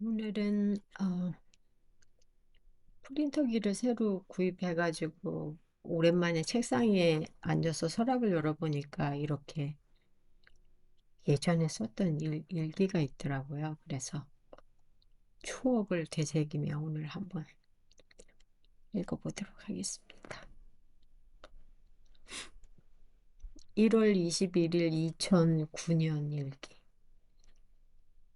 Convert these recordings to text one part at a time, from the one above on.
오늘은 프린터기를 새로 구입해가지고 오랜만에 책상에 앉아서 서랍을 열어보니까 이렇게 예전에 썼던 일기가 있더라고요. 그래서 추억을 되새기며 오늘 한번 읽어보도록 하겠습니다. 1월 21일 2009년 일기.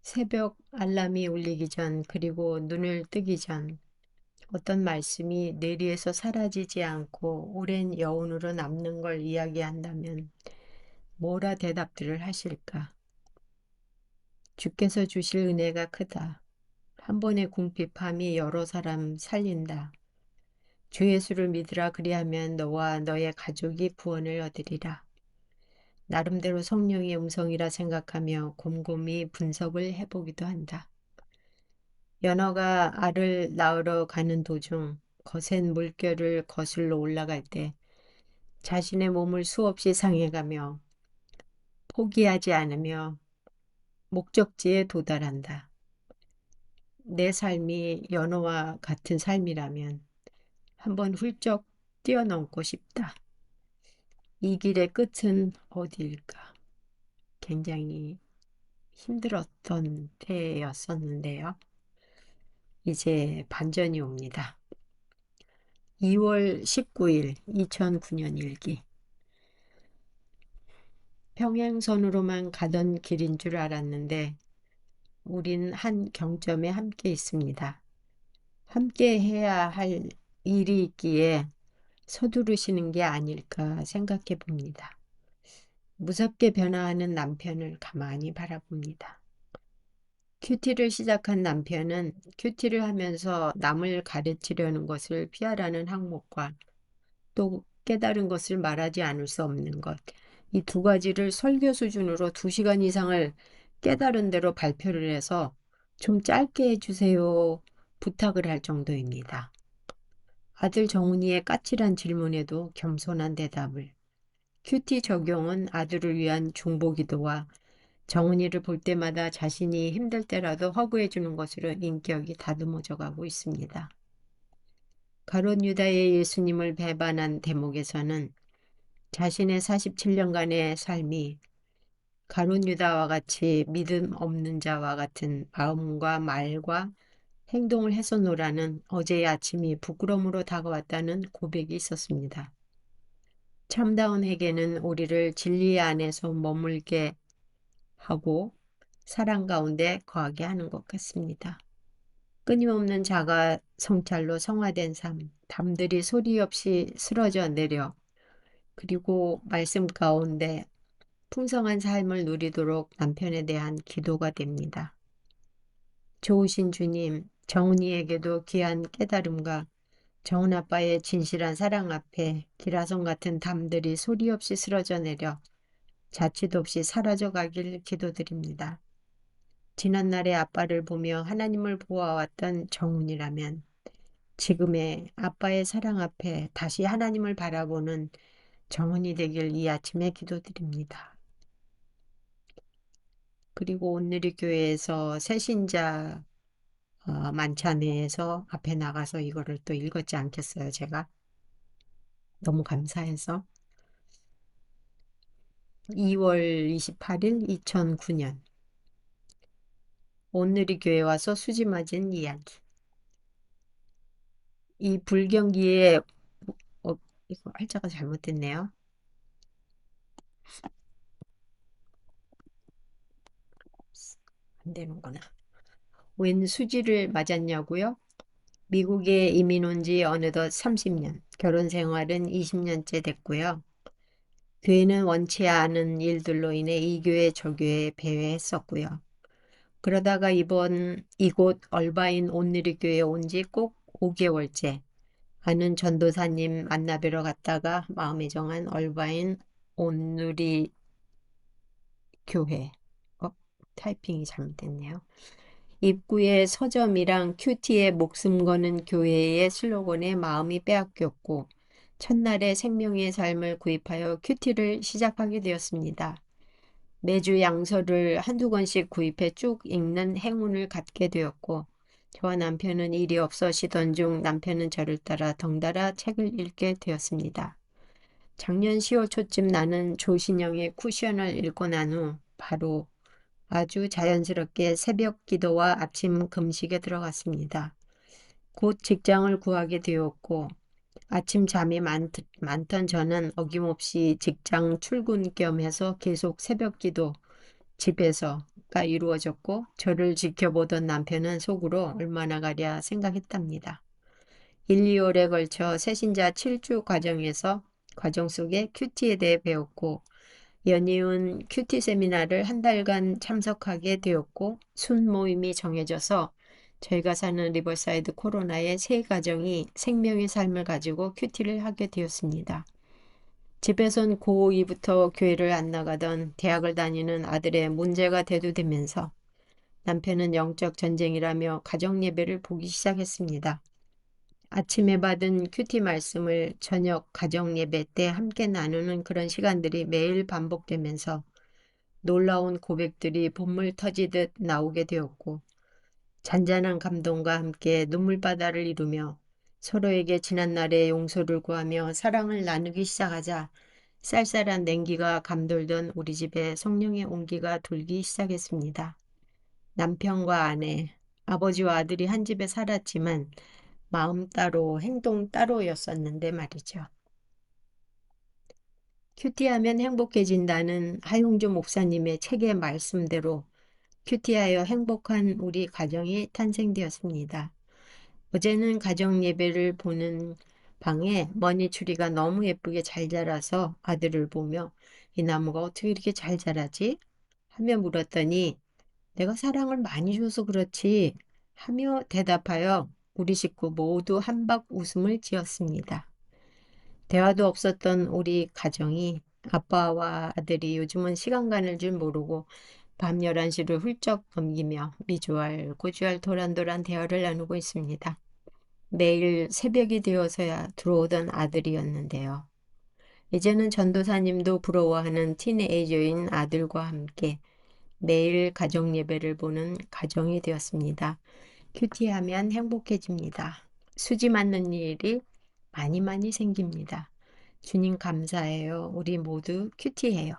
새벽 알람이 울리기 전, 그리고 눈을 뜨기 전 어떤 말씀이 뇌리에서 사라지지 않고 오랜 여운으로 남는 걸 이야기한다면 뭐라 대답들을 하실까? 주께서 주실 은혜가 크다. 한 번의 궁핍함이 여러 사람 살린다. 주 예수를 믿으라, 그리하면 너와 너의 가족이 구원을 얻으리라. 나름대로 성령의 음성이라 생각하며 곰곰이 분석을 해보기도 한다. 연어가 알을 낳으러 가는 도중 거센 물결을 거슬러 올라갈 때 자신의 몸을 수없이 상해가며 포기하지 않으며 목적지에 도달한다. 내 삶이 연어와 같은 삶이라면 한번 훌쩍 뛰어넘고 싶다. 이 길의 끝은 어디일까? 굉장히 힘들었던 때였었는데요. 이제 반전이 옵니다. 2월 19일 2009년 일기. 평행선으로만 가던 길인 줄 알았는데 우린 한 경점에 함께 있습니다. 함께 해야 할 일이 있기에 서두르시는 게 아닐까 생각해 봅니다. 무섭게 변화하는 남편을 가만히 바라봅니다. 큐티를 시작한 남편은 큐티를 하면서 남을 가르치려는 것을 피하라는 항목과 또 깨달은 것을 말하지 않을 수 없는 것, 이 두 가지를 설교 수준으로 2시간 이상을 깨달은 대로 발표를 해서 좀 짧게 해주세요 부탁을 할 정도입니다. 아들 정훈이의 까칠한 질문에도 겸손한 대답을. 큐티 적용은 아들을 위한 중보기도와 정훈이를 볼 때마다 자신이 힘들 때라도 허구해 주는 것으로 인격이 다듬어져 가고 있습니다. 가룟 유다의 예수님을 배반한 대목에서는 자신의 47년간의 삶이 가룟 유다와 같이 믿음 없는 자와 같은 마음과 말과 행동을 해서노라는 어제의 아침이 부끄러움으로 다가왔다는 고백이 있었습니다. 참다운 회개는 우리를 진리 안에서 머물게 하고 사랑 가운데 거하게 하는 것 같습니다. 끊임없는 자가 성찰로 성화된 삶, 담들이 소리 없이 쓰러져 내려 그리고 말씀 가운데 풍성한 삶을 누리도록 남편에 대한 기도가 됩니다. 좋으신 주님, 정은이에게도 귀한 깨달음과 정은 아빠의 진실한 사랑 앞에 기라성 같은 담들이 소리 없이 쓰러져 내려 자취도 없이 사라져 가길 기도드립니다. 지난날의 아빠를 보며 하나님을 보아왔던 정훈이라면 지금의 아빠의 사랑 앞에 다시 하나님을 바라보는 정훈이 되길 이 아침에 기도드립니다. 그리고 오늘의 교회에서 새신자 만찬회에서 앞에 나가서 이거를 또 읽었지 않겠어요, 제가? 너무 감사해서. 2월 28일 2009년. 오늘의 교회 와서 수지 맞은 이야기. 이 불경기에 이거 할자가 잘못됐네요. 안 되는구나. 웬 수지를 맞았냐고요? 미국에 이민 온 지 어느덧 30년, 결혼 생활은 20년째 됐고요. 교회는 원치 않은 일들로 인해 이 교회 저 교회에 배회했었고요. 그러다가 이곳 얼바인 온누리 교회에 온 지 꼭 5개월째. 아는 전도사님 만나뵈러 갔다가 마음에 정한 얼바인 온누리 교회. 어, 타이핑이 잘못됐네요. 입구에 서점이랑 큐티에 목숨 거는 교회의 슬로건에 마음이 빼앗겼고 첫날에 생명의 삶을 구입하여 큐티를 시작하게 되었습니다. 매주 양서를 한두 권씩 구입해 쭉 읽는 행운을 갖게 되었고, 저와 남편은 일이 없어 쉬던 중 남편은 저를 따라 덩달아 책을 읽게 되었습니다. 작년 10월 초쯤 나는 조신영의 쿠션을 읽고 난 후 바로 아주 자연스럽게 새벽 기도와 아침 금식에 들어갔습니다. 곧 직장을 구하게 되었고 아침 잠이 많던 저는 어김없이 직장 출근 겸 해서 계속 새벽 기도 집에서가 이루어졌고 저를 지켜보던 남편은 속으로 얼마나 가랴 생각했답니다. 1, 2월에 걸쳐 새신자 7주 과정 속에 큐티에 대해 배웠고 연이은 큐티 세미나를 한 달간 참석하게 되었고 순 모임이 정해져서 저희가 사는 리버사이드 코로나의 세 가정이 생명의 삶을 가지고 큐티를 하게 되었습니다. 집에선 고2부터 교회를 안 나가던 대학을 다니는 아들의 문제가 대두되면서 남편은 영적 전쟁이라며 가정 예배를 보기 시작했습니다. 아침에 받은 큐티 말씀을 저녁 가정 예배 때 함께 나누는 그런 시간들이 매일 반복되면서 놀라운 고백들이 본물 터지듯 나오게 되었고 잔잔한 감동과 함께 눈물바다를 이루며 서로에게 지난날의 용서를 구하며 사랑을 나누기 시작하자 쌀쌀한 냉기가 감돌던 우리 집에 성령의 온기가 돌기 시작했습니다. 남편과 아내, 아버지와 아들이 한 집에 살았지만 마음 따로 행동 따로였었는데 말이죠. 큐티하면 행복해진다는 하용주 목사님의 책의 말씀대로 큐티하여 행복한 우리 가정이 탄생되었습니다. 어제는 가정 예배를 보는 방에 머니추리가 너무 예쁘게 잘 자라서 아들을 보며 이 나무가 어떻게 이렇게 잘 자라지? 하며 물었더니 내가 사랑을 많이 줘서 그렇지 하며 대답하여 우리 식구 모두 한박 웃음을 지었습니다. 대화도 없었던 우리 가정이 아빠와 아들이 요즘은 시간 가는 줄 모르고 밤 11시를 훌쩍 넘기며 미주알, 고주알, 도란도란 대화를 나누고 있습니다. 매일 새벽이 되어서야 들어오던 아들이었는데요. 이제는 전도사님도 부러워하는 티네이저인 아들과 함께 매일 가정 예배를 보는 가정이 되었습니다. 큐티하면 행복해집니다. 수지 맞는 일이 많이 많이 생깁니다. 주님 감사해요. 우리 모두 큐티해요.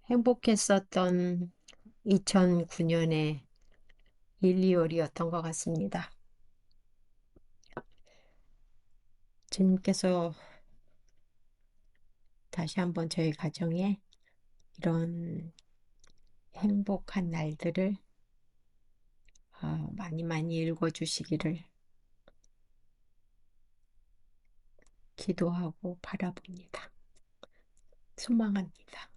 행복했었던 2009년에 1, 2월이었던 것 같습니다. 주님께서 다시 한번 저희 가정에 이런 행복한 날들을 많이 많이 읽어주시기를 기도하고 바라봅니다. 소망합니다.